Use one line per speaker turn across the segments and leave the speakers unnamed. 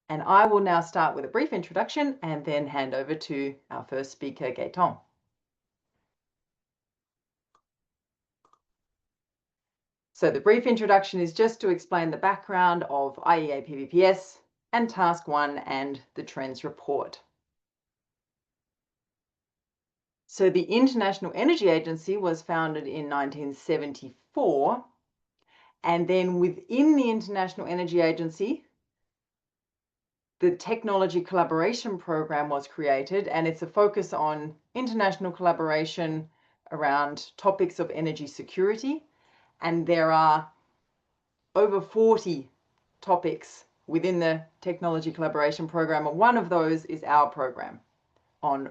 And I will now start with a brief introduction and then hand over to our first speaker, Gaëtan. So the brief introduction is just to explain the background of IEA PVPS and Task 1 and the Trends Report. So the International Energy Agency was founded in 1974, and then within the International Energy Agency, the Technology Collaboration Program was created, and it's a focus on international collaboration around topics of energy security. And there are over 40 topics within the Technology Collaboration Program, and one of those is our program on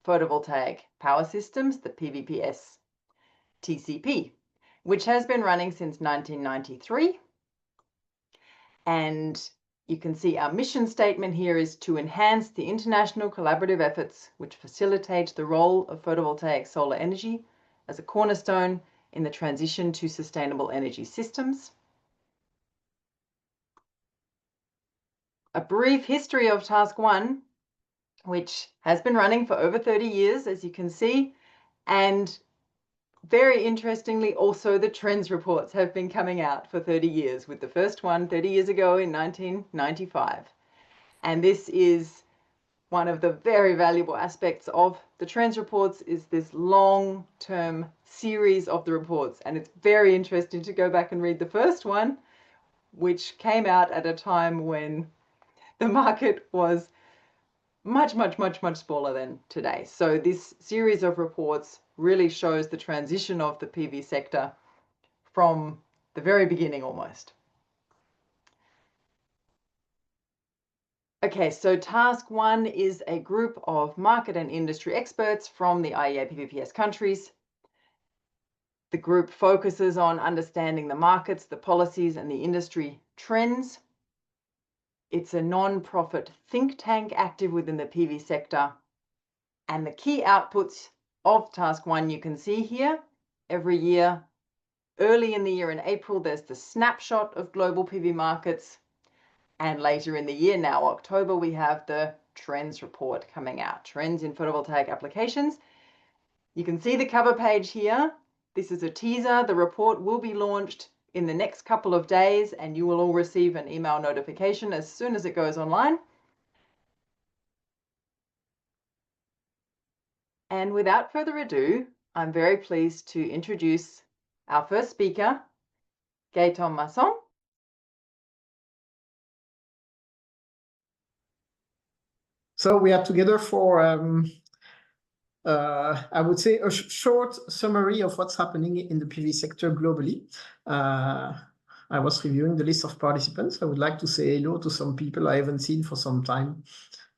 photovoltaic power systems, the PVPS TCP, which has been running since 1993. And you can see our mission statement here is to enhance the international collaborative efforts which facilitate the role of photovoltaic solar energy as a cornerstone in the transition to sustainable energy systems. A brief history of Task 1, which has been running for over 30 years, as you can see, and very interestingly, also the trends reports have been coming out for 30 years, with the first one 30 years ago in 1995. And this is one of the very valuable aspects of the trends reports, is this long-term series of the reports. And it's very interesting to go back and read the first one, which came out at a time when the market was much smaller than today. So this series of reports really shows the transition of the PV sector from the very beginning almost. Okay, so Task 1 is a group of market and industry experts from the IEA PVPS countries. The group focuses on understanding the markets, the policies, and the industry trends. It's a non-profit think tank active within the PV sector. And the key outputs of Task 1 you can see here. Every year, early in the year in April, there's the snapshot of global PV markets. And later in the year, now October, we have the Trends Report coming out, Trends in Photovoltaic Applications. You can see the cover page here. This is a teaser. The report will be launched in the next couple of days, and you will all receive an email notification as soon as it goes online. And without further ado, I'm very pleased to introduce our first speaker, Gaëtan Masson.
So we are together for, I would say, a short summary of what's happening in the PV sector globally. I was reviewing the list of participants. I would like to say hello to some people I haven't seen for some time.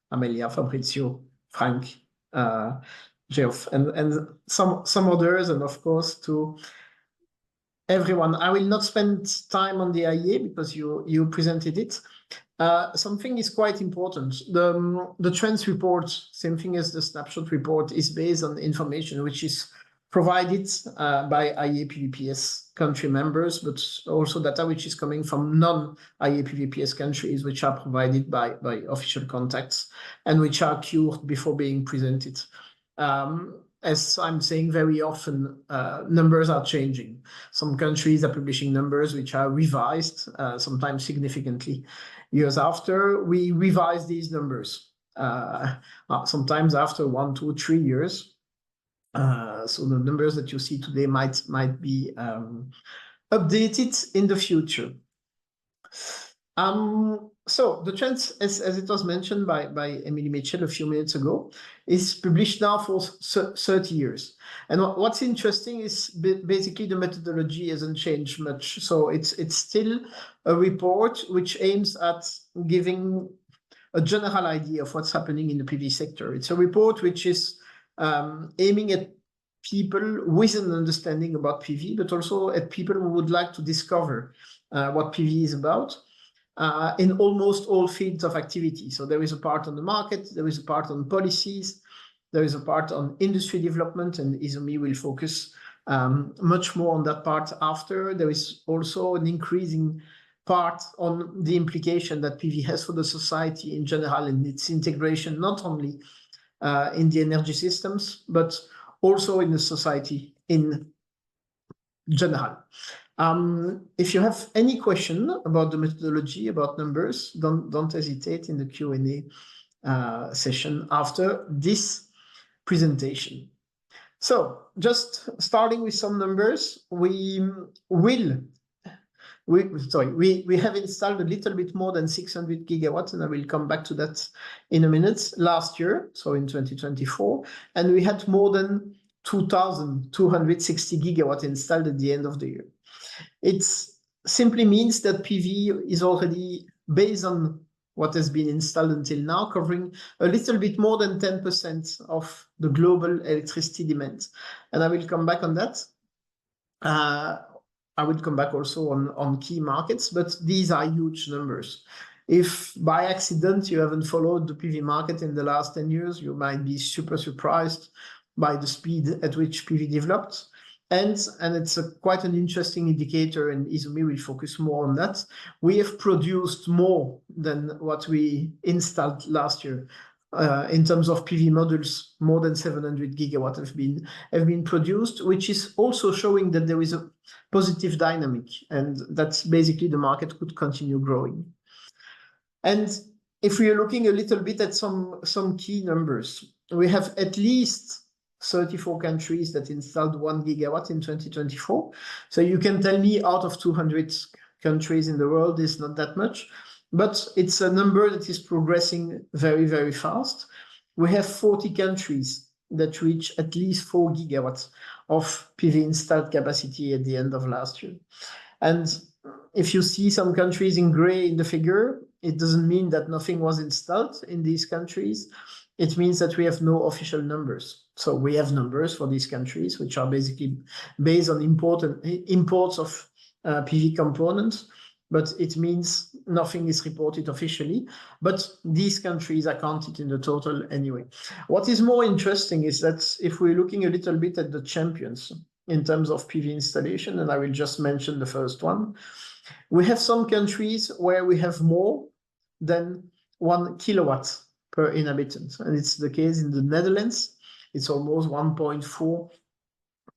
Amelia, Fabrizio, Frank, Geoff, and some others, and of course to everyone. I will not spend time on the IEA because you presented it. Something is quite important. The trends report, same thing as the snapshot report, is based on information which is provided by IEA PVPS country members, but also data which is coming from non-IEA PVPS countries, which are provided by official contacts and which are cured before being presented. As I'm saying very often, numbers are changing. Some countries are publishing numbers which are revised, sometimes significantly. Years after, we revise these numbers, sometimes after 1, 2, 3 years. So the numbers that you see today might be updated in the future. So the trends, as it was mentioned by Emily Mitchell a few minutes ago, is published now for 30 years. And what's interesting is basically the methodology hasn't changed much. So it's still a report which aims at giving a general idea of what's happening in the PV sector. It's a report which is aiming at people with an understanding about PV, but also at people who would like to discover what PV is about. In almost all fields of activity. So there is a part on the market, there is a part on policies, there is a part on industry development, and Izumi will focus much more on that part after. There is also an increasing part on the implication that PV has for the society in general and its integration, not only in the energy systems, but also in the society in general. If you have any question about the methodology, about numbers, don't hesitate in the Q&A session after this presentation. So just starting with some numbers, we have installed a little bit more than 600 gigawatts, and I will come back to that in a minute, last year, so in 2024, and we had more than 2,260 gigawatts installed at the end of the year. It simply means that PV is already, based on what has been installed until now, covering a little bit more than 10% of the global electricity demand. And I will come back on that. I will come back also on key markets, but these are huge numbers. If by accident you haven't followed the PV market in the last 10 years, you might be super surprised by the speed at which PV developed. And it's quite an interesting indicator, and Izumi will focus more on that. We have produced more than what we installed last year. In terms of PV modules, more than 700 gigawatts have been produced, which is also showing that there is a positive dynamic, and that's basically the market could continue growing. And if we are looking a little bit at some key numbers, we have at least 34 countries that installed 1 gigawatt in 2024. So you can tell me out of 200 countries in the world is not that much, but it's a number that is progressing very, very fast. We have 40 countries that reach at least 4 gigawatts of PV installed capacity at the end of last year. And if you see some countries in gray in the figure, it doesn't mean that nothing was installed in these countries. It means that we have no official numbers. So we have numbers for these countries, which are basically based on imports of PV components, but it means nothing is reported officially. But these countries are counted in the total anyway. What is more interesting is that if we're looking a little bit at the champions in terms of PV installation, and I will just mention the first one, we have some countries where we have more than 1 kilowatt per inhabitant. And it's the case in the Netherlands. It's almost 1.4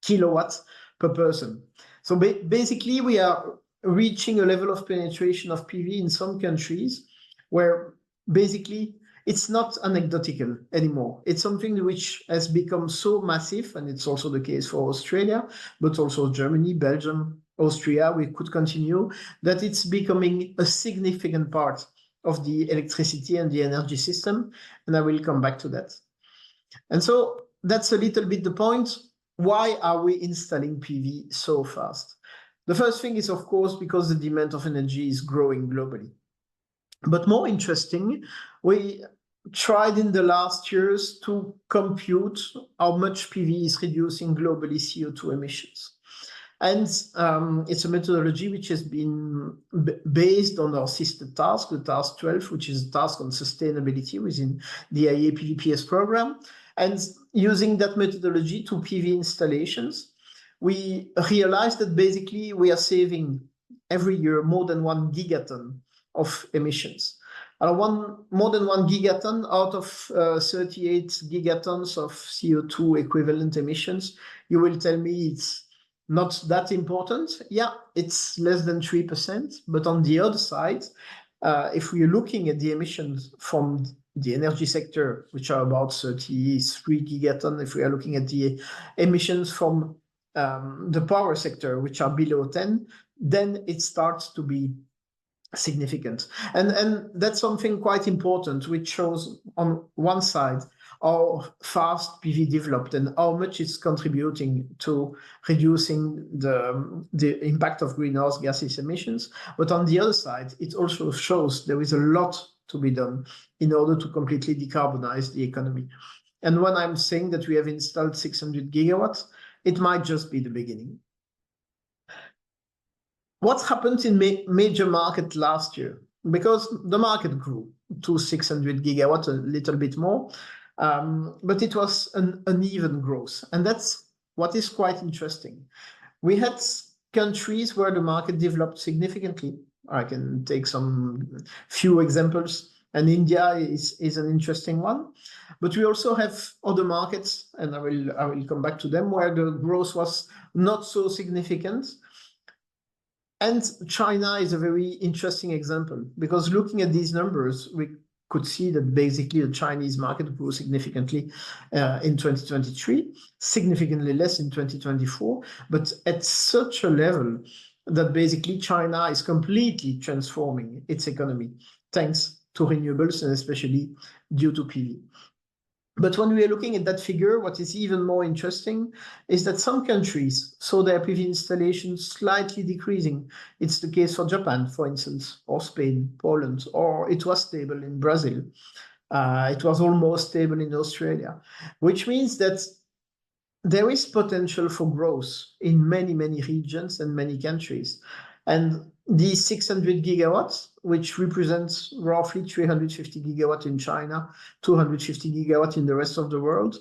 kilowatts per person. So basically, we are reaching a level of penetration of PV in some countries where basically it's not anecdotal anymore. It's something which has become so massive, and it's also the case for Australia, but also Germany, Belgium, Austria, we could continue, that it's becoming a significant part of the electricity and the energy system, and I will come back to that. And so that's a little bit the point. Why are we installing PV so fast? The first thing is, of course, because the demand of energy is growing globally. But more interesting, we tried in the last years to compute how much PV is reducing globally CO2 emissions. And it's a methodology which has been based on our sister task, the task 12, which is a task on sustainability within the IEA PVPS program. And using that methodology to PV installations, we realized that basically we are saving every year more than 1 gigaton of emissions. More than 1 gigaton out of 38 gigatons of CO2 equivalent emissions. You will tell me it's not that important. Yeah, it's less than 3%. But on the other side, if we're looking at the emissions from the energy sector, which are about 33 gigaton, if we are looking at the emissions from the power sector, which are below 10, then it starts to be significant. And that's something quite important, which shows on one side how fast PV developed and how much it's contributing to reducing the impact of greenhouse gases emissions. But on the other side, it also shows there is a lot to be done in order to completely decarbonize the economy. And when I'm saying that we have installed 600 gigawatts, it might just be the beginning. What happened in major market last year? Because the market grew to 600 gigawatts, a little bit more, but it was an uneven growth. And that's what is quite interesting. We had countries where the market developed significantly, I can take some few examples, and India is an interesting one. But we also have other markets, and I will come back to them, where the growth was not so significant. And China is a very interesting example, because looking at these numbers, we could see that basically the Chinese market grew significantly in 2023, significantly less in 2024, but at such a level that basically China is completely transforming its economy, thanks to renewables and especially due to PV. But when we are looking at that figure, what is even more interesting is that some countries saw their PV installations slightly decreasing. It's the case for Japan, for instance, or Spain, Poland, or it was stable in Brazil. It was almost stable in Australia, which means that there is potential for growth in many, many regions and many countries. And these 600 gigawatts, which represents roughly 350 gigawatts in China, 250 gigawatts in the rest of the world,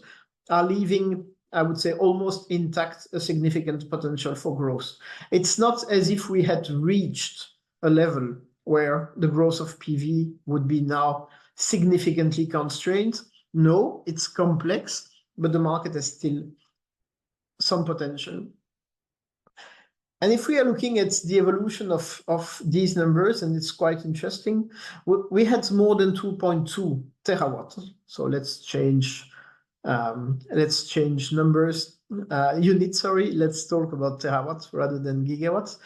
are leaving, I would say, almost intact a significant potential for growth. It's not as if we had reached a level where the growth of PV would be now significantly constrained. No, it's complex, but the market has still some potential. And if we are looking at the evolution of these numbers, and it's quite interesting, we had more than 2.2 terawatts. So let's change numbers, units, sorry. Let's talk about terawatts rather than gigawatts.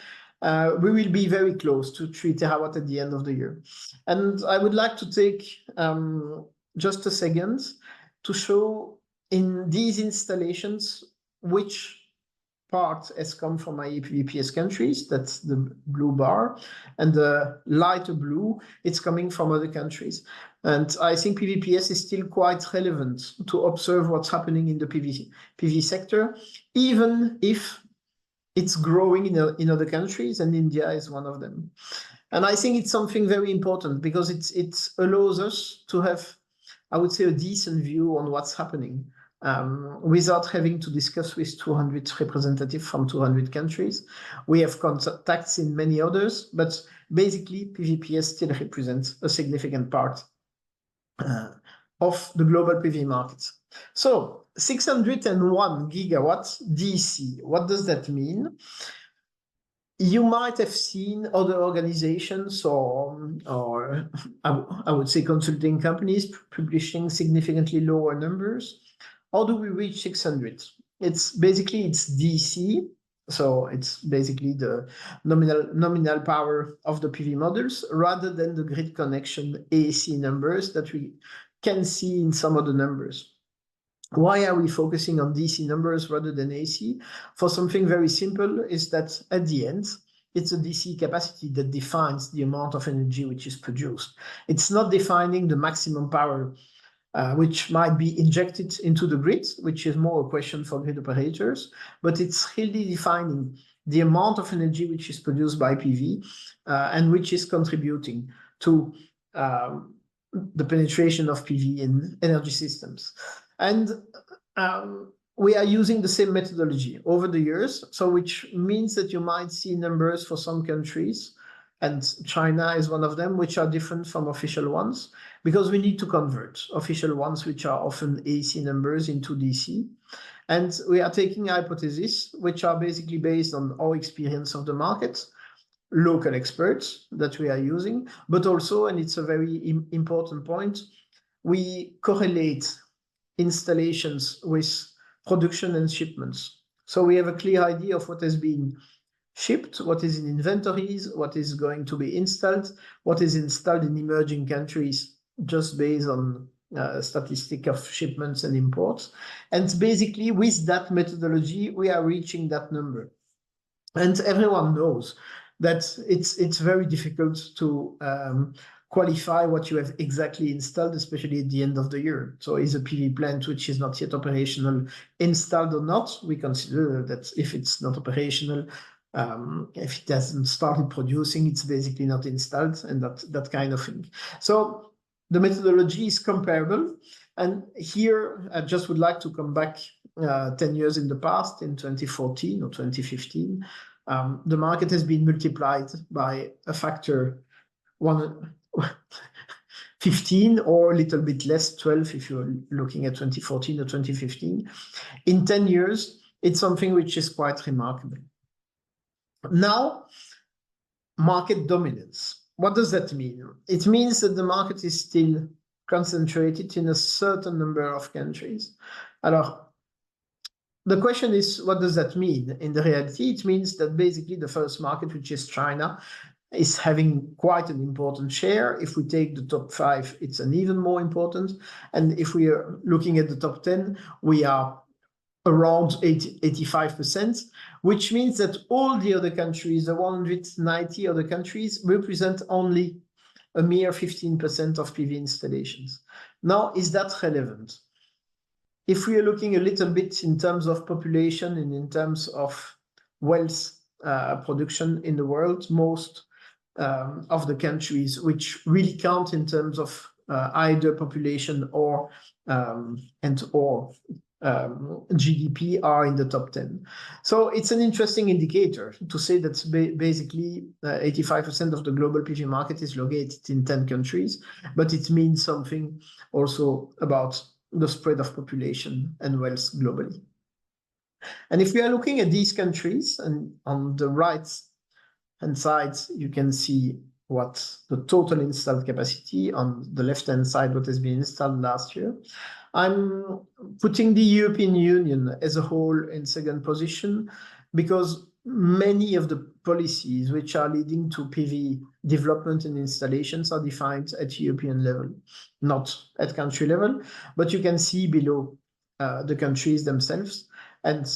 We will be very close to 3 terawatts at the end of the year. And I would like to take just a second to show in these installations which part has come from IEA PVPS countries, that's the blue bar, and the lighter blue, it's coming from other countries. And I think PVPS is still quite relevant to observe what's happening in the PV sector, even if it's growing in other countries, and India is one of them. And I think it's something very important, because it allows us to have, I would say, a decent view on what's happening. Without having to discuss with 200 representatives from 200 countries. We have contacts in many others, but basically PVPS still represents a significant part of the global PV market. So 601 gigawatts DC, what does that mean? You might have seen other organizations or I would say consulting companies publishing significantly lower numbers. How do we reach 600? It's DC, so it's basically the nominal power of the PV models rather than the grid connection AC numbers that we can see in some of the numbers. Why are we focusing on DC numbers rather than AC? For something very simple is that at the end, it's a DC capacity that defines the amount of energy which is produced. It's not defining the maximum power which might be injected into the grid, which is more a question for grid operators, but it's really defining the amount of energy which is produced by PV and which is contributing to the penetration of PV in energy systems. And we are using the same methodology over the years, so which means that you might see numbers for some countries, and China is one of them, which are different from official ones, because we need to convert official ones, which are often AC numbers, into DC. And we are taking hypotheses, which are basically based on our experience of the market, local experts that we are using, but also, and it's a very important point, we correlate installations with production and shipments. So we have a clear idea of what has been shipped, what is in inventories, what is going to be installed, what is installed in emerging countries, just based on statistic of shipments and imports. And basically with that methodology, we are reaching that number. And everyone knows that it's very difficult to qualify what you have exactly installed, especially at the end of the year. So is a PV plant which is not yet operational installed or not? We consider that if it's not operational, if it hasn't started producing, it's basically not installed, and that kind of thing. So the methodology is comparable. And here I just would like to come back 10 years in the past, in 2014 or 2015, The market has been multiplied by a factor 15 or a little bit less, 12 if you're looking at 2014 or 2015. In 10 years, it's something which is quite remarkable. Now, market dominance. What does that mean? It means that the market is still concentrated in a certain number of countries. Alors, the question is, what does that mean? In the reality, it means that basically the first market, which is China, is having quite an important share. If we take the top 5, it's an even more important. And if we are looking at the top 10, we are around 85%, which means that all the other countries, the 190 other countries, represent only a mere 15% of PV installations. Now, is that relevant? If we are looking a little bit in terms of population and in terms of wealth production in the world, most of the countries which really count in terms of either population or GDP are in the top 10. So it's an interesting indicator to say that basically 85% of the global PV market is located in 10 countries, but it means something also about the spread of population and wealth globally. And if we are looking at these countries, and on the right-hand side, you can see what the total installed capacity, on the left-hand side, what has been installed last year. I'm putting the European Union as a whole in second position because many of the policies which are leading to PV development and installations are defined at European level, not at country level, but you can see below the countries themselves. And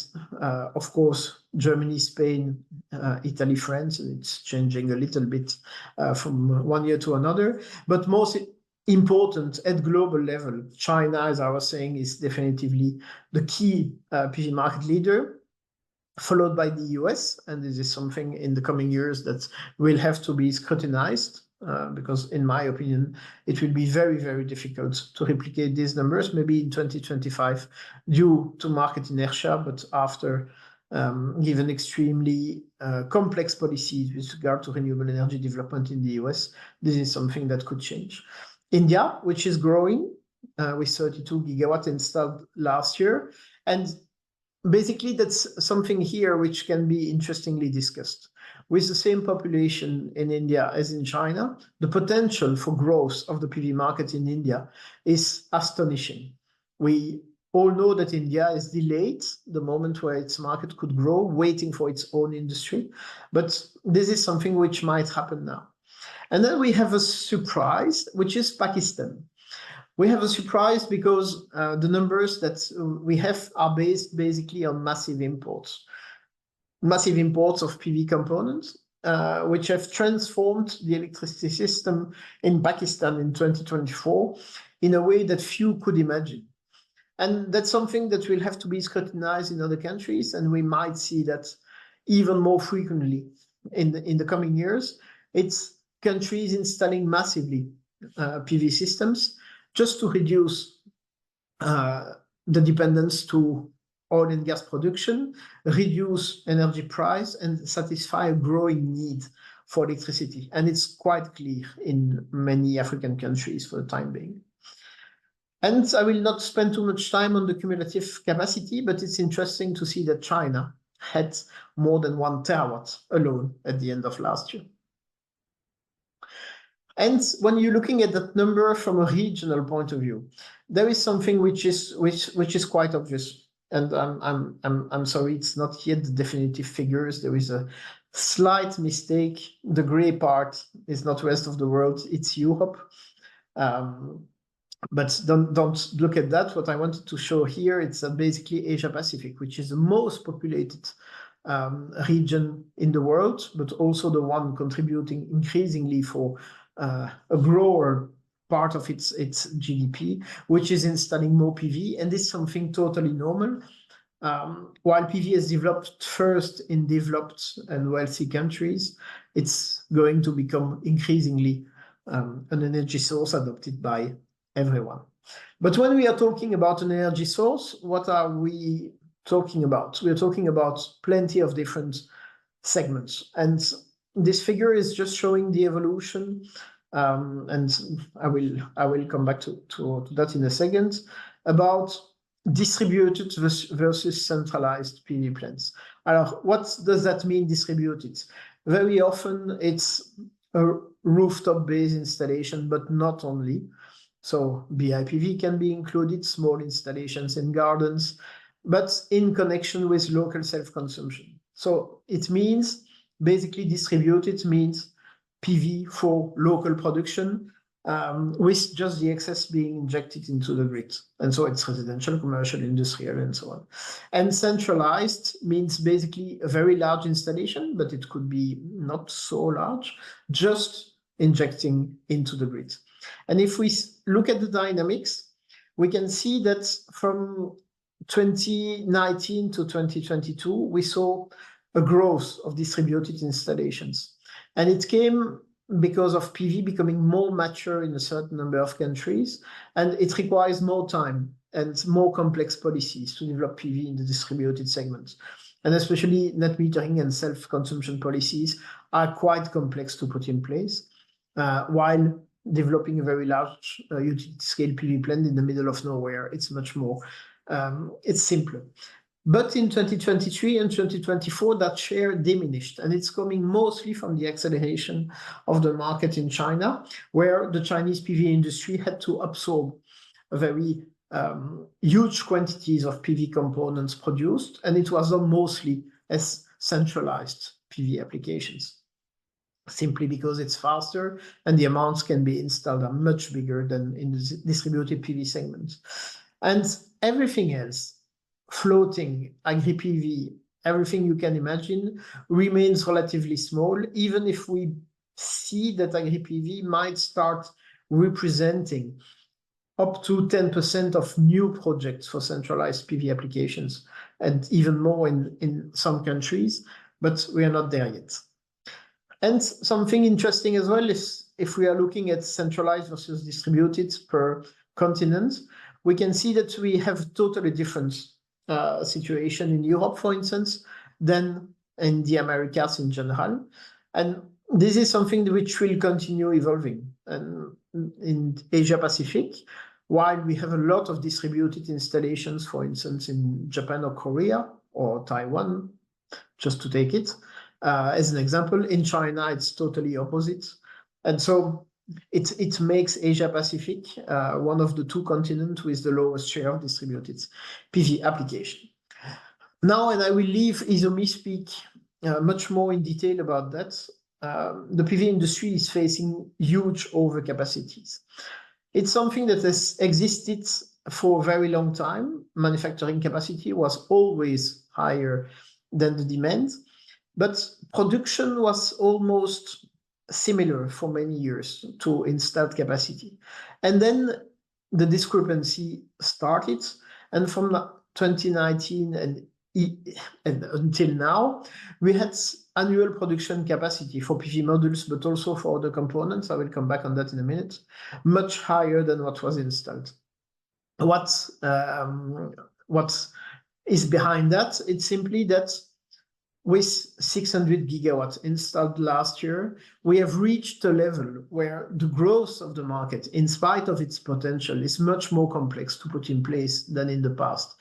of course, Germany, Spain, Italy, France, it's changing a little bit from one year to another. But most important at global level, China, as I was saying, is definitively the key PV market leader, followed by the US. And this is something in the coming years that will have to be scrutinized. Because in my opinion, it will be very, very difficult to replicate these numbers, maybe in 2025 due to market inertia, but after given extremely complex policies with regard to renewable energy development in the US, this is something that could change. India, which is growing with 32 gigawatts installed last year. And basically that's something here which can be interestingly discussed. With the same population in India as in China, the potential for growth of the PV market in India is astonishing. We all know that India is delayed the moment where its market could grow, waiting for its own industry. But this is something which might happen now. And then we have a surprise, which is Pakistan. We have a surprise because the numbers that we have are based basically on massive imports of PV components, which have transformed the electricity system in Pakistan in 2024 in a way that few could imagine. And that's something that will have to be scrutinized in other countries, and we might see that even more frequently in the coming years. It's countries installing massively PV systems just to reduce the dependence to oil and gas production, reduce energy price, and satisfy a growing need for electricity. And it's quite clear in many African countries for the time being. And I will not spend too much time on the cumulative capacity, but it's interesting to see that China had more than 1 terawatt alone at the end of last year. And when you're looking at that number from a regional point of view, there is something which is quite obvious. And I'm sorry, it's not yet the definitive figures. There is a slight mistake. The gray part is not the rest of the world, it's Europe. But don't look at that. What I wanted to show here, it's basically Asia Pacific, which is the most populated region in the world, but also the one contributing increasingly for a grower part of its GDP, which is installing more PV, and this is something totally normal. While PV has developed first in developed and wealthy countries, it's going to become increasingly an energy source adopted by everyone. But when we are talking about an energy source, what are we talking about? We are talking about plenty of different segments. And this figure is just showing the evolution. And I will come back to that in a second, about distributed versus centralized PV plants. What does that mean, distributed? Very often it's a rooftop-based installation, but not only. So BIPV can be included, small installations in gardens, but in connection with local self-consumption. So it means basically distributed means PV for local production, with just the excess being injected into the grid. And so it's residential, commercial, industrial, and so on. And centralized means basically a very large installation, but it could be not so large, just injecting into the grid. And if we look at the dynamics, we can see that from 2019 to 2022, we saw a growth of distributed installations. And it came because of PV becoming more mature in a certain number of countries, and it requires more time and more complex policies to develop PV in the distributed segments. And especially net metering and self-consumption policies are quite complex to put in place, while developing a very large utility scale PV plant in the middle of nowhere, it's much more, it's simpler. But in 2023 and 2024, that share diminished, and it's coming mostly from the acceleration of the market in China, where the Chinese PV industry had to absorb a very huge quantities of PV components produced, and it was done mostly as centralized PV applications, simply because it's faster and the amounts can be installed are much bigger than in the distributed PV segment. And everything else, floating, agri-PV, everything you can imagine, remains relatively small, even if we see that agri-PV might start representing up to 10% of new projects for centralized PV applications, and even more in some countries, but we are not there yet. And something interesting as well is if we are looking at centralized versus distributed per continent, we can see that we have totally different situation in Europe, for instance, than in the Americas in general. And this is something which will continue evolving. And in Asia Pacific, while we have a lot of distributed installations, for instance, in Japan or Korea or Taiwan, just to take it as an example, in China, it's totally opposite. And so it makes Asia Pacific one of the two continents with the lowest share of distributed PV application. Now, and I will leave Izumi speak much more in detail about that. The PV industry is facing huge overcapacities. It's something that has existed for a very long time. Manufacturing capacity was always higher than the demand, but production was almost similar for many years to installed capacity. And then the discrepancy started, and from 2019 and until now, we had annual production capacity for PV modules, but also for other components, I will come back on that in a minute, much higher than what was installed. What is behind that? It's simply that with 600 gigawatts installed last year, we have reached a level where the growth of the market, in spite of its potential, is much more complex to put in place than in the past.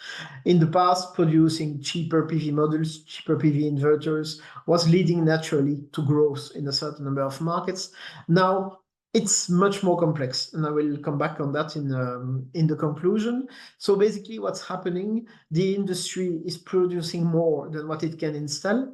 In the past, producing cheaper PV modules, cheaper PV inverters was leading naturally to growth in a certain number of markets. Now, it's much more complex, and I will come back on that in the conclusion. So basically what's happening, the industry is producing more than what it can install.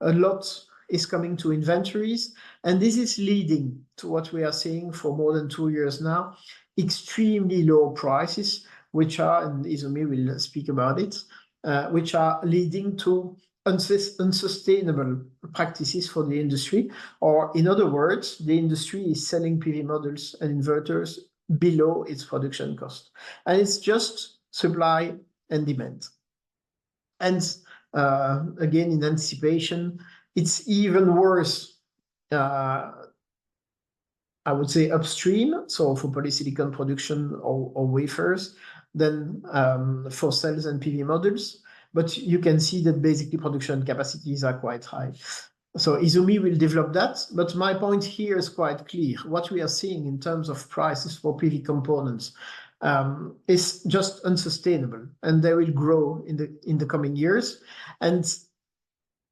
A lot is coming to inventories, and this is leading to what we are seeing for more than 2 years now, extremely low prices, which are, and Izumi will speak about it, which are leading to unsustainable practices for the industry, or in other words, the industry is selling PV modules and inverters below its production cost. And it's just supply and demand. And again, in anticipation, it's even worse, I would say upstream, so for polysilicon production or wafers, than for cells and PV modules. But you can see that basically production capacities are quite high. So Izumi will develop that, but my point here is quite clear. What we are seeing in terms of prices for PV components is just unsustainable, and they will grow in the coming years. And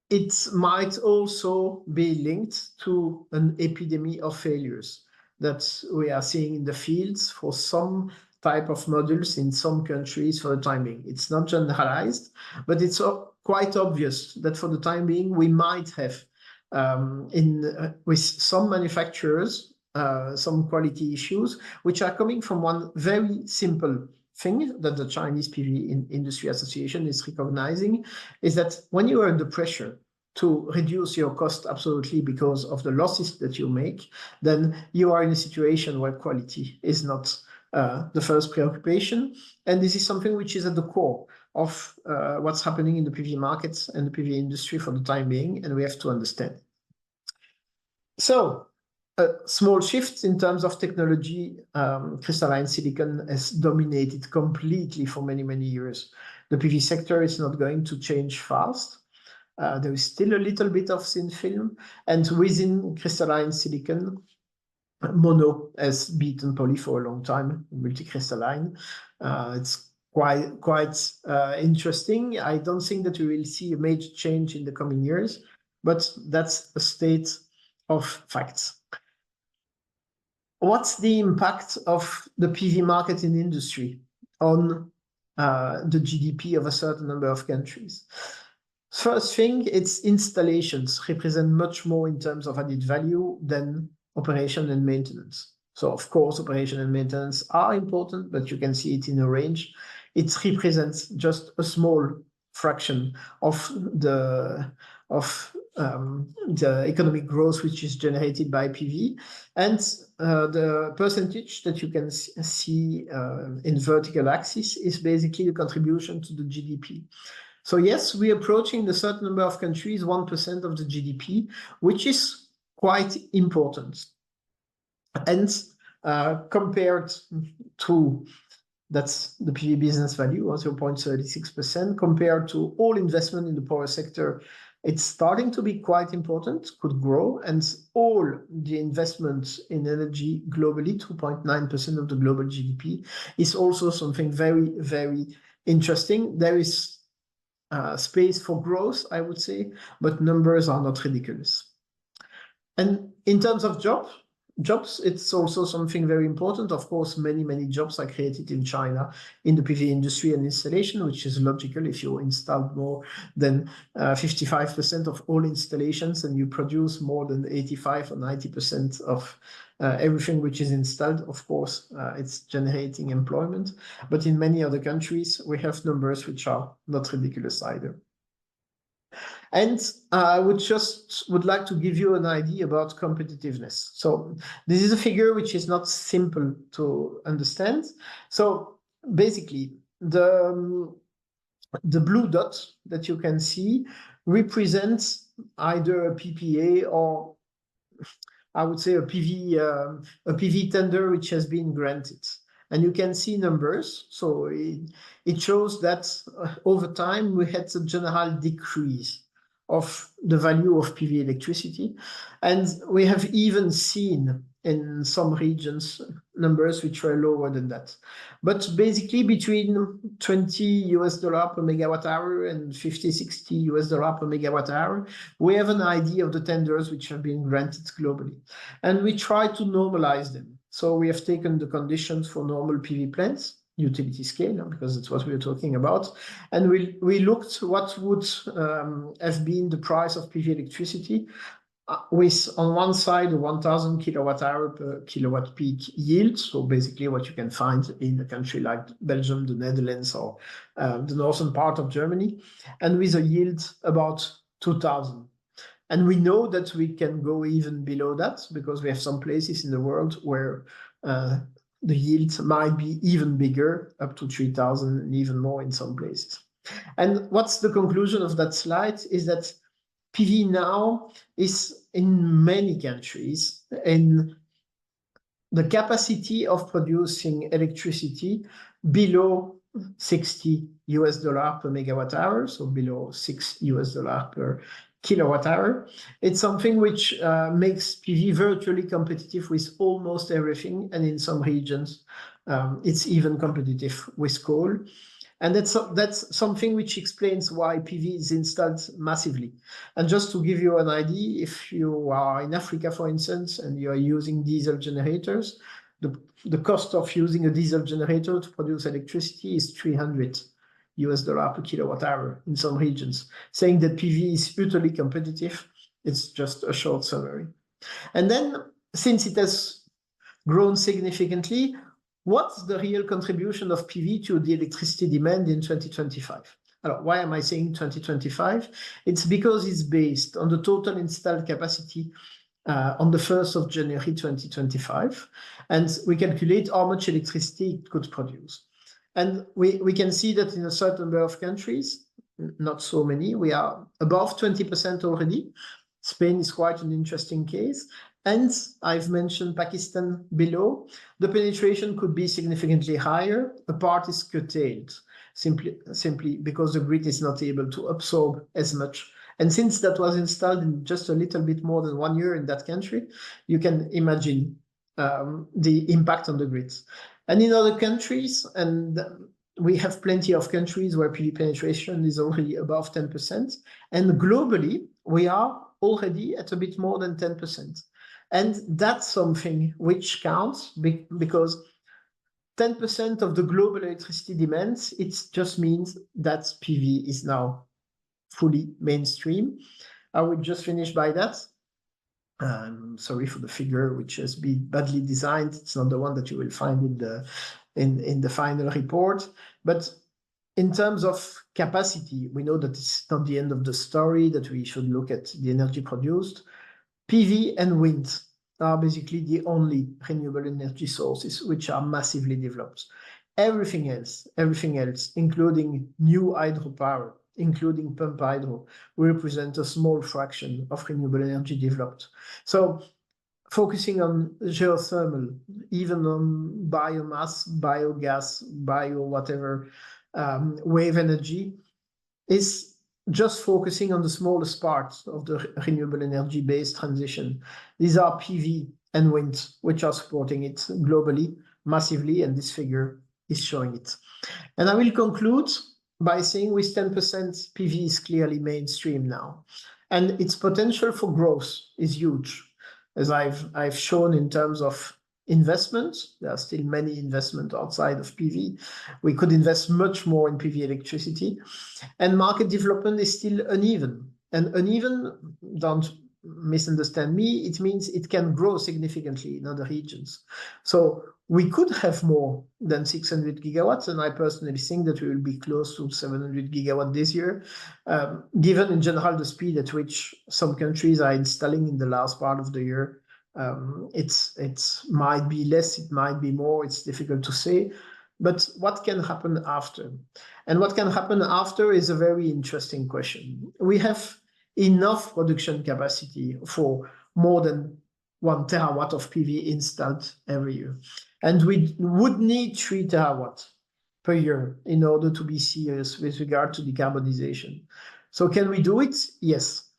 it might also be linked to an epidemic of failures that we are seeing in the fields for some type of modules in some countries for the time being. It's not generalized, but it's quite obvious that for the time being, we might have with some manufacturers, some quality issues, which are coming from one very simple thing that the Chinese PV Industry Association is recognizing, is that when you are under pressure to reduce your cost absolutely because of the losses that you make, then you are in a situation where quality is not the first preoccupation. And this is something which is at the core of what's happening in the PV markets and the PV industry for the time being, and we have to understand. So a small shift in terms of technology. Crystalline silicon has dominated completely for many, many years. The PV sector is not going to change fast. There is still a little bit of thin film, and within crystalline silicon, mono has beaten poly for a long time, multicrystalline. It's quite interesting. I don't think that we will see a major change in the coming years, but that's a state of facts. What's the impact of the PV market in industry on the GDP of a certain number of countries? First thing, its installations represent much more in terms of added value than operation and maintenance. So of course, operation and maintenance are important, but you can see it in a range. It represents just a small fraction of the economic growth which is generated by PV. And the percentage that you can see in vertical axis is basically the contribution to the GDP. So yes, we're approaching a certain number of countries, 1% of the GDP, which is quite important. And compared to, that's the PV business value, 0.36%, compared to all investment in the power sector, it's starting to be quite important, could grow, and all the investments in energy globally, 2.9% of the global GDP, is also something very, very interesting. There is space for growth, I would say, but numbers are not ridiculous. And in terms of jobs, it's also something very important. Of course, many, many jobs are created in China in the PV industry and installation, which is logical if you install more than 55% of all installations and you produce more than 85 or 90% of everything which is installed. Of course, it's generating employment. But in many other countries, we have numbers which are not ridiculous either. And I would like to give you an idea about competitiveness. So this is a figure which is not simple to understand. So basically, the blue dot that you can see represents either a PPA or I would say a PV tender which has been granted. And you can see numbers. So it shows that over time we had a general decrease of the value of PV electricity. And we have even seen in some regions numbers which were lower than that. But basically between $20 per megawatt hour and $50-60 per megawatt hour, we have an idea of the tenders which have been granted globally. And we try to normalize them. So we have taken the conditions for normal PV plants, utility scale, because that's what we're talking about. And we looked what would have been the price of PV electricity with, on one side, 1,000 kilowatt hour per kilowatt peak yield. So basically what you can find in a country like Belgium, the Netherlands, or the northern part of Germany, and with a yield about 2,000. And we know that we can go even below that because we have some places in the world where the yield might be even bigger, up to 3,000 and even more in some places. And what's the conclusion of that slide is that PV now is in many countries in the capacity of producing electricity below $60 per megawatt hour, so below $6 per kilowatt hour. It's something which makes PV virtually competitive with almost everything, and in some regions, it's even competitive with coal. And that's something which explains why PV is installed massively. And just to give you an idea, if you are in Africa, for instance, and you are using diesel generators, the cost of using a diesel generator to produce electricity is $300 per kilowatt hour in some regions. Saying that PV is utterly competitive, it's just a short summary. And then, since it has grown significantly, what's the real contribution of PV to the electricity demand in 2025? Why am I saying 2025? It's because it's based on the total installed capacity on the 1st of January 2025, and we calculate how much electricity it could produce. And we can see that in a certain number of countries, not so many, we are above 20% already. Spain is quite an interesting case. And I've mentioned Pakistan below. The penetration could be significantly higher. A part is curtailed, simply because the grid is not able to absorb as much. And since that was installed in just a little bit more than 1 year in that country, you can imagine the impact on the grids. And in other countries, and we have plenty of countries where PV penetration is already above 10%. And globally, we are already at a bit more than 10%. And that's something which counts because 10% of the global electricity demand, it just means that PV is now fully mainstream. I will just finish by that. Sorry for the figure, which has been badly designed. It's not the one that you will find in the final report. But in terms of capacity, we know that it's not the end of the story, that we should look at the energy produced. PV and wind are basically the only renewable energy sources which are massively developed. Everything else, including new hydropower, including pump hydro, will represent a small fraction of renewable energy developed. So focusing on geothermal, even on biomass, biogas, whatever, wave energy, is just focusing on the smallest part of the renewable energy-based transition. These are PV and wind, which are supporting it globally, massively, and this figure is showing it. And I will conclude by saying with 10%, PV is clearly mainstream now. And its potential for growth is huge. As I've shown in terms of investments, there are still many investments outside of PV. We could invest much more in PV electricity. And market development is still uneven. And uneven, don't misunderstand me, it means it can grow significantly in other regions. So we could have more than 600 gigawatts, and I personally think that we will be close to 700 gigawatts this year, given in general the speed at which some countries are installing in the last part of the year. It might be less, it might be more, it's difficult to say. But what can happen after? And what can happen after is a very interesting question. We have enough production capacity for more than 1 terawatt of PV installed every year. And we would need 3 terawatts per year in order to be serious with regard to decarbonization. So can we do it? Yes.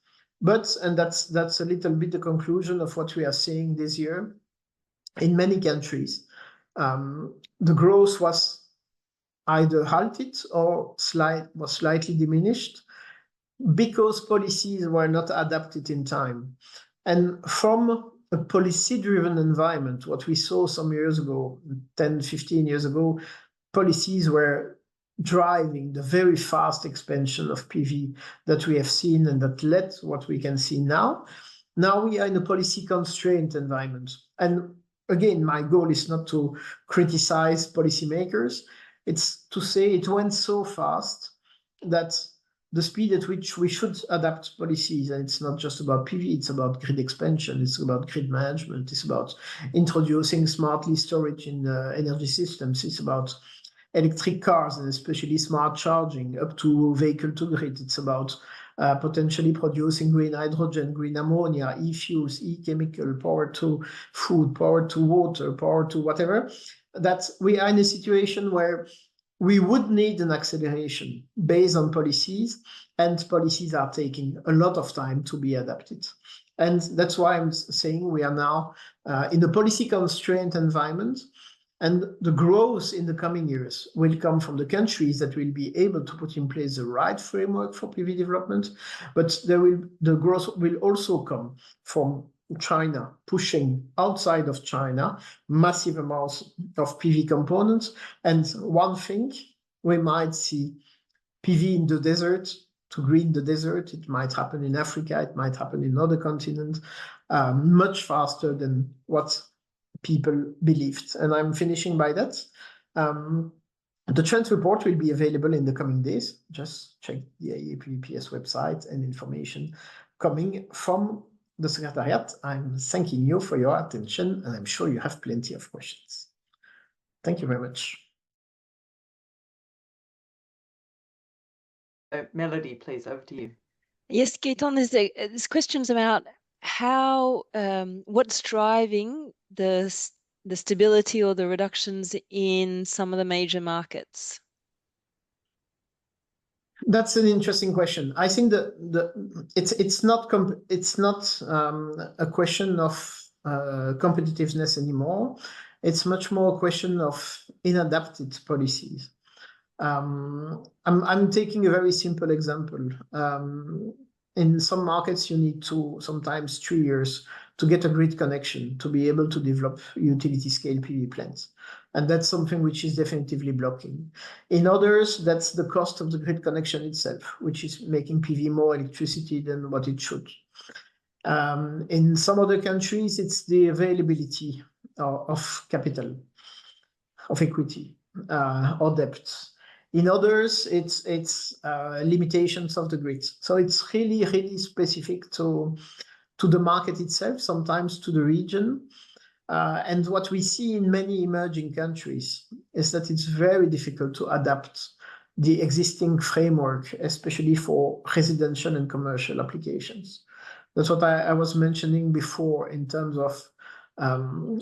But, and that's a little bit the conclusion of what we are seeing this year, in many countries, the growth was either halted or was slightly diminished because policies were not adapted in time. And from a policy-driven environment, what we saw some years ago, 10, 15 years ago, policies were driving the very fast expansion of PV that we have seen and that led to what we can see now. Now we are in a policy-constrained environment. And again, my goal is not to criticize policymakers. It's to say it went so fast that the speed at which we should adapt policies, and it's not just about PV, it's about grid expansion, it's about grid management, it's about introducing smartly storage in energy systems, it's about electric cars and especially smart charging up to vehicle to grid. It's about potentially producing green hydrogen, green ammonia, e-fuels, e-chemical, power to food, power to water, power to whatever. That we are in a situation where we would need an acceleration based on policies, and policies are taking a lot of time to be adapted. And that's why I'm saying we are now in a policy constraint environment, and the growth in the coming years will come from the countries that will be able to put in place the right framework for PV development, but the growth will also come from China pushing outside of China massive amounts of PV components. And one thing, we might see PV in the desert to green the desert. It might happen in Africa, it might happen in other continents, much faster than what people believed. And I'm finishing by that. The trend report will be available in the coming days. Just check the IEA PVPS website and information coming from the Secretariat. I'm thanking you for your attention, and I'm sure you have plenty of questions. Thank you very much.
Melody, please, over to you.
Yes, Gaëtan, there's questions about how what's driving the stability or the reductions in some of the major markets.
That's an interesting question. I think that it's not a question of competitiveness anymore. It's much more a question of inadapted policies. I'm taking a very simple example. In some markets, you need sometimes 3 years to get a grid connection to be able to develop utility scale PV plants. And that's something which is definitively blocking. In others, that's the cost of the grid connection itself, which is making PV more electricity than what it should. In some other countries, it's the availability of capital, of equity, or debt. In others, it's limitations of the grid. So it's really, really specific to the market itself, sometimes to the region. And what we see in many emerging countries is that it's very difficult to adapt the existing framework, especially for residential and commercial applications. That's what I was mentioning before in terms of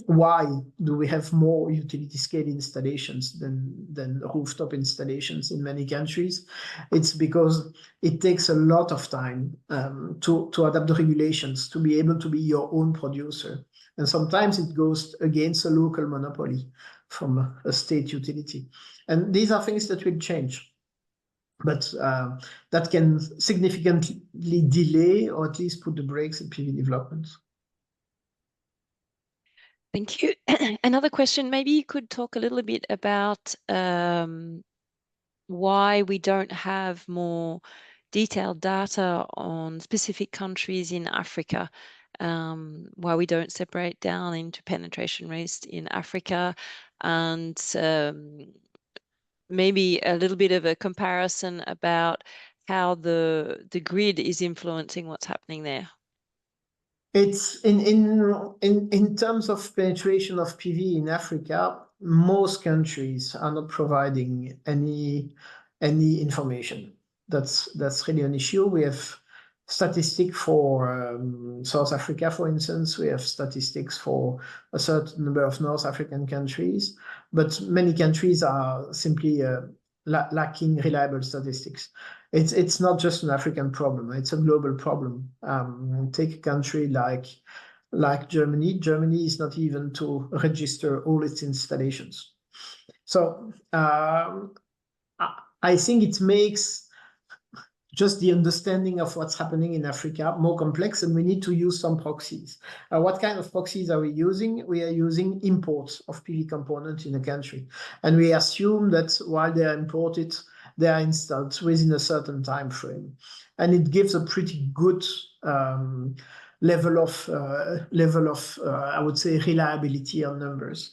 why do we have more utility scale installations than rooftop installations in many countries? It's because it takes a lot of time to adapt the regulations, to be able to be your own producer. And sometimes it goes against a local monopoly from a state utility. And these are things that will change. But that can significantly delay or at least put the brakes at PV development.
Thank you. Another question, maybe you could talk a little bit about why we don't have more detailed data on specific countries in Africa, why we don't separate down into penetration rates in Africa, and maybe a little bit of a comparison about how the grid is influencing what's happening there.
It's in terms of penetration of PV in Africa, most countries are not providing any information. That's really an issue. We have statistics for South Africa, for instance. We have statistics for a certain number of North African countries, but many countries are simply lacking reliable statistics. It's not just an African problem, it's a global problem. Take a country like Germany. Germany is not even to register all its installations. So I think it makes just the understanding of what's happening in Africa more complex, and we need to use some proxies. What kind of proxies are we using? We are using imports of PV components in a country. And we assume that while they are imported, they are installed within a certain time frame. And it gives a pretty good level of I would say, reliability on numbers.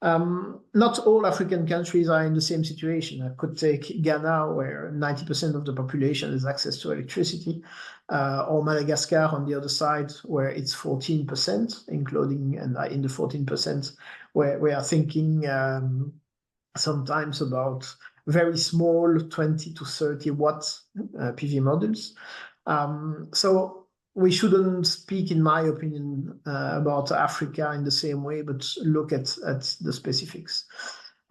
Not all African countries are in the same situation. I could take Ghana, where 90% of the population has access to electricity, or Madagascar on the other side, where it's 14%, including, and in the 14%, where we are thinking sometimes about very small 20 to 30 watt PV modules. So we shouldn't speak, in my opinion, about Africa in the same way, but look at the specifics.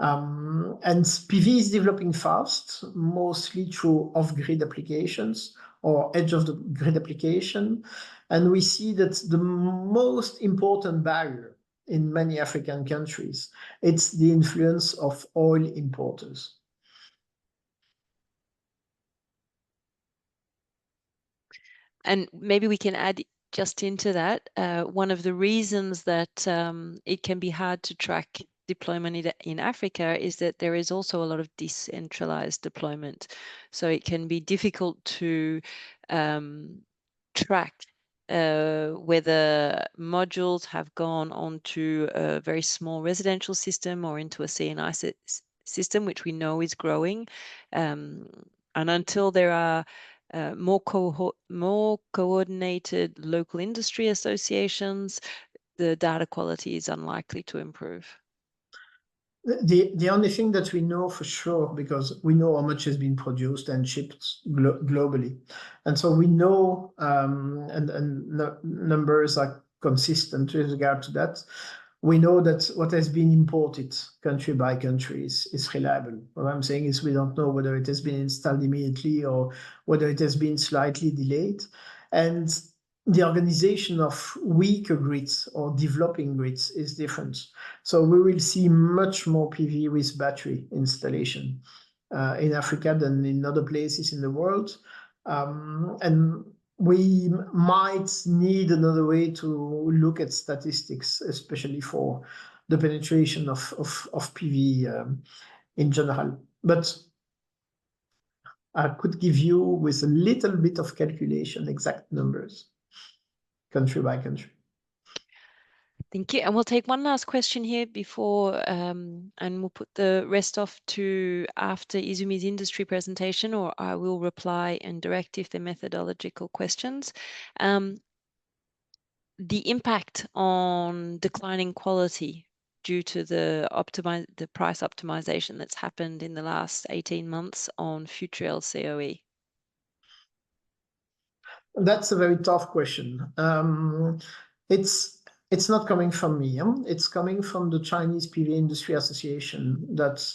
And PV is developing fast, mostly through off-grid applications or edge of the grid application. And we see that the most important barrier in many African countries, it's the influence of oil importers.
And maybe we can add just into that, one of the reasons that it can be hard to track deployment in Africa is that there is also a lot of decentralized deployment. So it can be difficult to track whether modules have gone onto a very small residential system or into a CNI system, which we know is growing. And until there are more coordinated local industry associations, the data quality is unlikely to improve.
The only thing that we know for sure, because we know how much has been produced and shipped globally, and so we know, and numbers are consistent with regard to that. We know that what has been imported country by country is reliable. What I'm saying is we don't know whether it has been installed immediately or whether it has been slightly delayed. And the organization of weaker grids or developing grids is different. So we will see much more PV with battery installation in Africa than in other places in the world. And we might need another way to look at statistics, especially for the penetration of PV in general. But I could give you, with a little bit of calculation, exact numbers, country by country.
Thank you. And we'll take one last question here before, and we'll put the rest off to after Izumi's industry presentation, or I will reply and direct if they're methodological questions. The impact on declining quality due to the price optimization that's happened in the last 18 months on future LCOE.
That's a very tough question. It's not coming from me. It's coming from the Chinese PV Industry Association that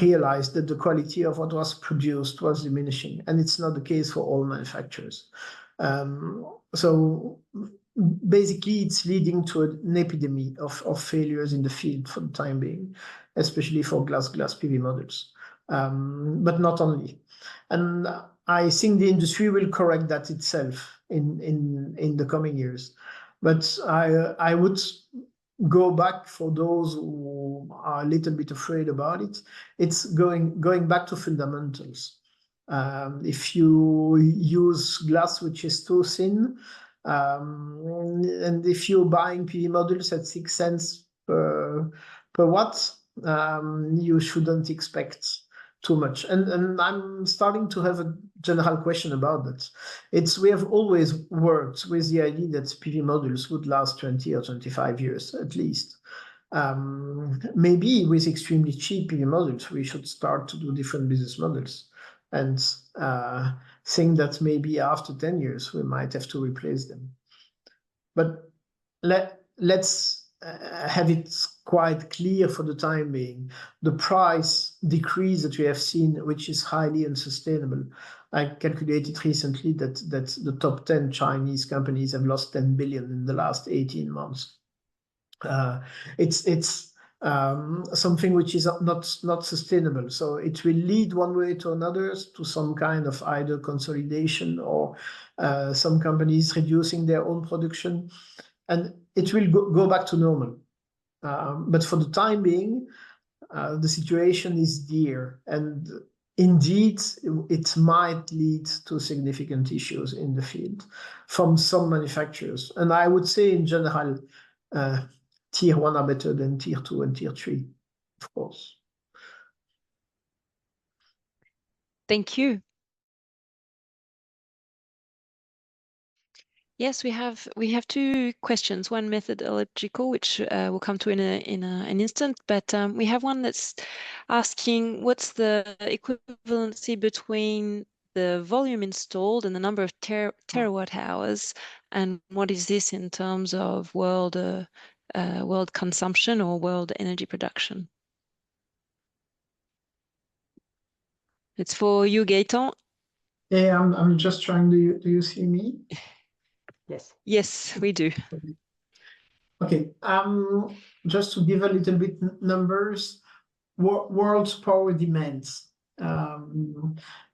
realized that the quality of what was produced was diminishing, and it's not the case for all manufacturers. So basically, it's leading to an epidemic of failures in the field for the time being, especially for glass PV models, but not only. And I think the industry will correct that itself in the coming years. But I would go back for those who are a little bit afraid about it. It's going back to fundamentals. If you use glass which is too thin, and if you're buying PV modules at 6 cents per watt, you shouldn't expect too much. And I'm starting to have a general question about that. We have always worked with the idea that PV modules would last 20 or 25 years at least. Maybe with extremely cheap PV modules, we should start to do different business models and think that maybe after 10 years, we might have to replace them. But let's have it quite clear for the time being. The price decrease that we have seen, which is highly unsustainable. I calculated recently that the top 10 Chinese companies have lost 10 billion in the last 18 months. It's something which is not sustainable. So it will lead one way to another to some kind of either consolidation or some companies reducing their own production, and it will go back to normal. But for the time being, the situation is dear, and indeed, it might lead to significant issues in the field from some manufacturers. And I would say in general, tier 1 are better than tier 2 and tier 3, of course.
Thank you. Yes, we have two questions. One methodological, which we'll come to in an instant, but we have one that's asking what's the equivalency between the volume installed and the number of terawatt hours, and what is this in terms of world consumption or world energy production? It's for you, Gaëtan.
Yeah, I'm just trying. Do you see me?
Yes.
Yes, we do.
Okay. Just to give a little bit numbers, world's power demand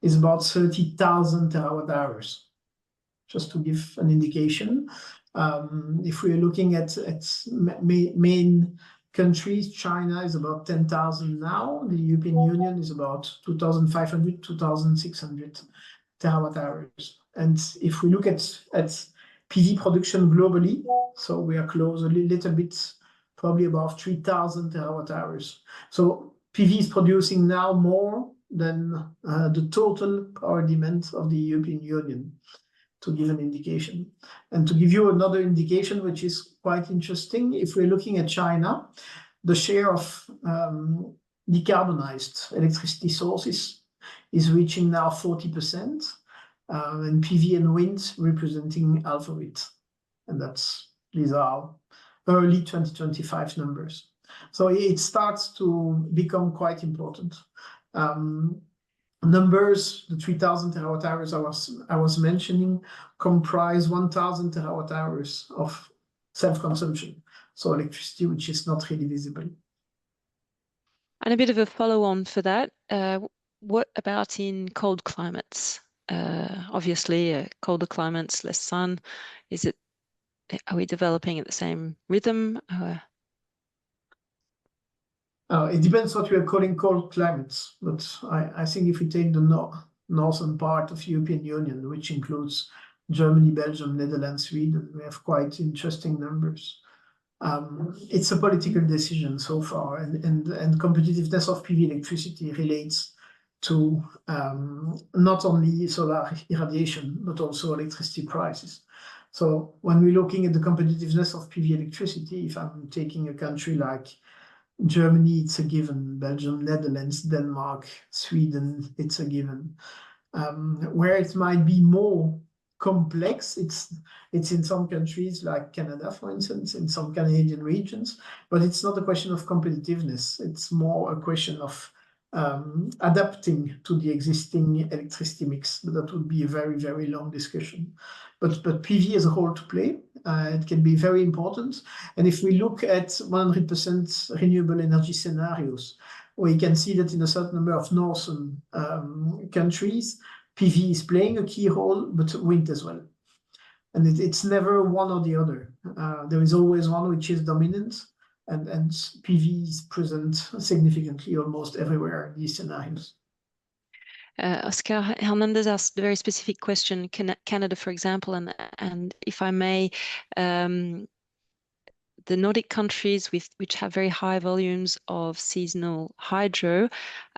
is about 30,000 terawatt-hours. Just to give an indication, if we're looking at main countries, China is about 10,000 now. The European Union is about 2,500, 2,600 terawatt-hours. And if we look at PV production globally, so we are close a little bit, probably above 3,000 terawatt-hours. So PV is producing now more than the total power demand of the European Union, to give an indication. And to give you another indication, which is quite interesting, if we're looking at China, the share of decarbonized electricity sources is reaching now 40%, and PV and wind representing half of it. And these are early 2025 numbers. So it starts to become quite important. Numbers, the 3,000 terawatt-hours I was mentioning, comprise 1,000 terawatt-hours of self-consumption, so electricity which is not really visible.
And a bit of a follow-on for that, what about in cold climates? Obviously, colder climates, less sun. Are we developing at the same rhythm?
It depends what we are calling cold climates, but I think if we take the northern part of the European Union, which includes Germany, Belgium, Netherlands, Sweden, we have quite interesting numbers. It's a political decision so far, and competitiveness of PV electricity relates to not only solar irradiation, but also electricity prices. So when we're looking at the competitiveness of PV electricity, if I'm taking a country like Germany, it's a given. Belgium, Netherlands, Denmark, Sweden, it's a given. Where it might be more complex, it's in some countries like Canada, for instance, in some Canadian regions, but it's not a question of competitiveness. It's more a question of adapting to the existing electricity mix. But that would be a very, very long discussion. But PV as a whole to play, it can be very important. And if we look at 100% renewable energy scenarios, we can see that in a certain number of northern countries, PV is playing a key role, but wind as well. And it's never one or the other. There is always one which is dominant, and PV is present significantly almost everywhere in these scenarios.
Oscar Hernandez asked a very specific question, Canada, for example, and if I may, the Nordic countries which have very high volumes of seasonal hydro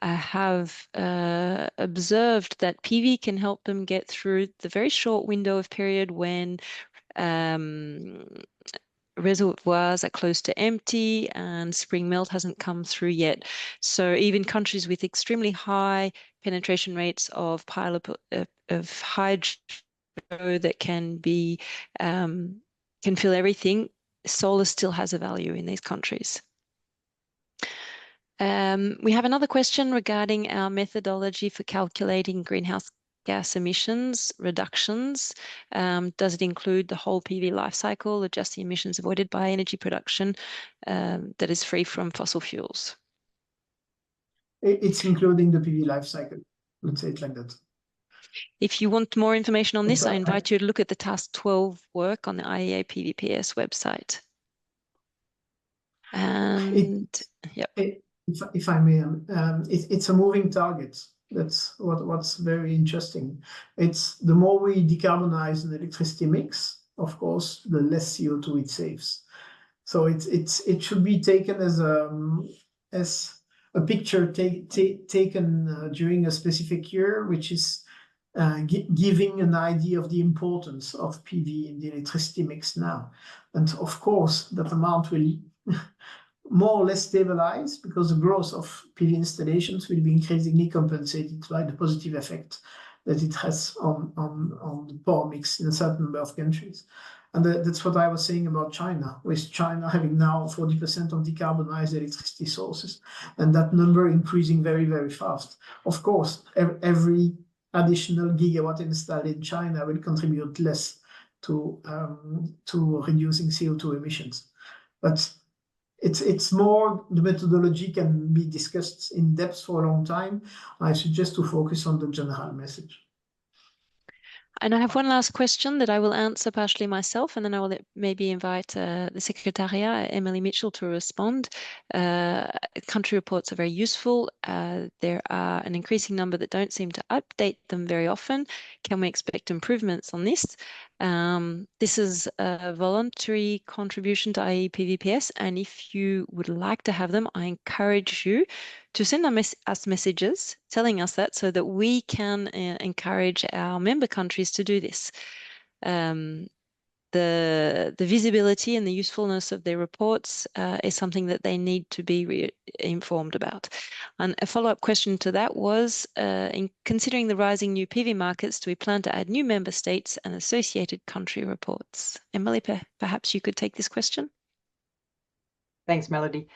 have observed that PV can help them get through the very short window of period when reservoirs are close to empty and spring melt hasn't come through yet. So even countries with extremely high penetration rates of pileup of hydro that can be can fill everything, solar still has a value in these countries. We have another question regarding our methodology for calculating greenhouse gas emissions reductions. Does it include the whole PV life cycle or just the emissions avoided by energy production that is free from fossil fuels?
It's including the PV life cycle, let's say it like that.
If you want more information on this, I invite you to look at the Task 12 work on the IEA PVPS website. And
if I may, it's a moving target. That's what's very interesting. It's the more we decarbonize an electricity mix, of course, the less CO2 it saves. So it should be taken as a picture taken during a specific year, which is giving an idea of the importance of PV in the electricity mix now. And of course, that amount will more or less stabilize because the growth of PV installations will be increasingly compensated by the positive effect that it has on the power mix in a certain number of countries. And that's what I was saying about China, with China having now 40% of decarbonized electricity sources, and that number increasing very, very fast. Of course, every additional gigawatt installed in China will contribute less to reducing CO2 emissions. But it's more, the methodology can be discussed in depth for a long time. I suggest to focus on the general message.
And I have one last question that I will answer partially myself, and then I will maybe invite the Secretariat, Emily Mitchell, to respond. Country reports are very useful. There are an increasing number that don't seem to update them very often. Can we expect improvements on this? This is a voluntary contribution to IEA PVPS, and if you would like to have them, I encourage you to send us messages telling us that, so that we can encourage our member countries to do this. The visibility and the usefulness of their reports is something that they need to be informed about. And a follow-up question to that was, in considering the rising new PV markets, do we plan to add new member states and associated country reports? Emily, perhaps you could take this question.
Thanks, Melody.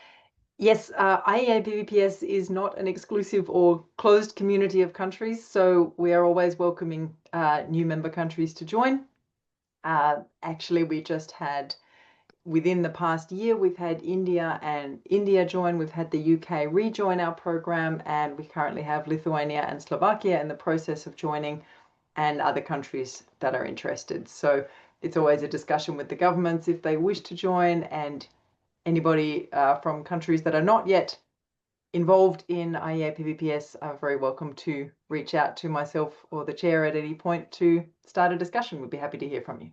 Yes, IEA PVPS is not an exclusive or closed community of countries, so we are always welcoming new member countries to join. Actually, we just had, within the past year, we've had India join, we've had the UK rejoin our program, and we currently have Lithuania and Slovakia in the process of joining, and other countries that are interested. So it's always a discussion with the governments if they wish to join, and anybody from countries that are not yet involved in IEA PVPS are very welcome to reach out to myself or the chair at any point to start a discussion. We'd be happy to hear from you.